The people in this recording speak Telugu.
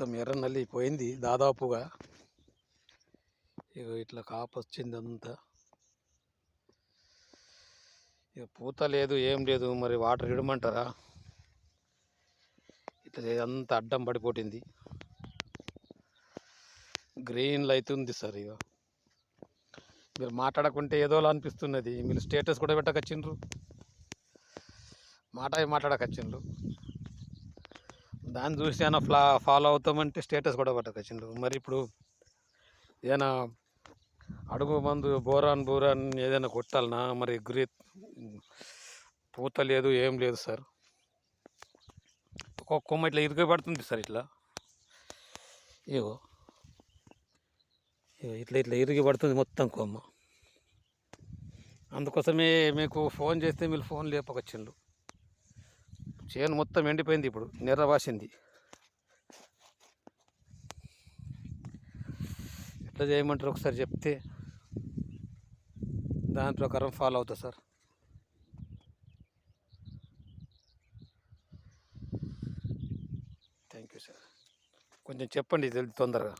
మొత్తం ఎర్ర నల్లి పోయింది దాదాపుగా. ఇక ఇట్లా కాపు వచ్చింది అంతా. ఇక పూత లేదు, ఏం లేదు. మరి వాటర్ ఇడమంటారా? ఇట్లా అంతా అడ్డం పడిపోతుంది. గ్రీన్లో అవుతుంది సార్. ఇక మీరు మాట్లాడకుంటే ఏదోలా అనిపిస్తున్నది. మీరు స్టేటస్ కూడా పెట్టకొచ్చిండ్రు, మాట్లాడకొచ్చిండ్రు. దాన్ని చూసి ఏమైనా ఫాలో అవుతామంటే స్టేటస్ కూడా పెట్టకొచ్చిండ్రు. మరి ఇప్పుడు ఏదైనా అడుగు మందు బోరాన్ ఏదైనా కొట్టాలనా? మరి పూత లేదు, ఏం లేదు సార్. ఒక్కొక్క కొమ్మ ఇట్లా ఇరుగు పడుతుంది సార్. ఇగో ఇట్లా ఇట్లా ఇరిగి పడుతుంది మొత్తం కొమ్మ. అందుకోసమే మీకు ఫోన్ చేస్తే మీరు ఫోన్ లేపకొచ్చిండ్రు. చేను మొత్తం ఎండిపోయింది, ఇప్పుడు నెర్రవాసింది. ఎట్లా చేయమంటారు ఒకసారి చెప్తే దాని ప్రకారం ఫాలో అవుతా సార్. Thank you sir. కొంచెం చెప్పండి తొందరగా.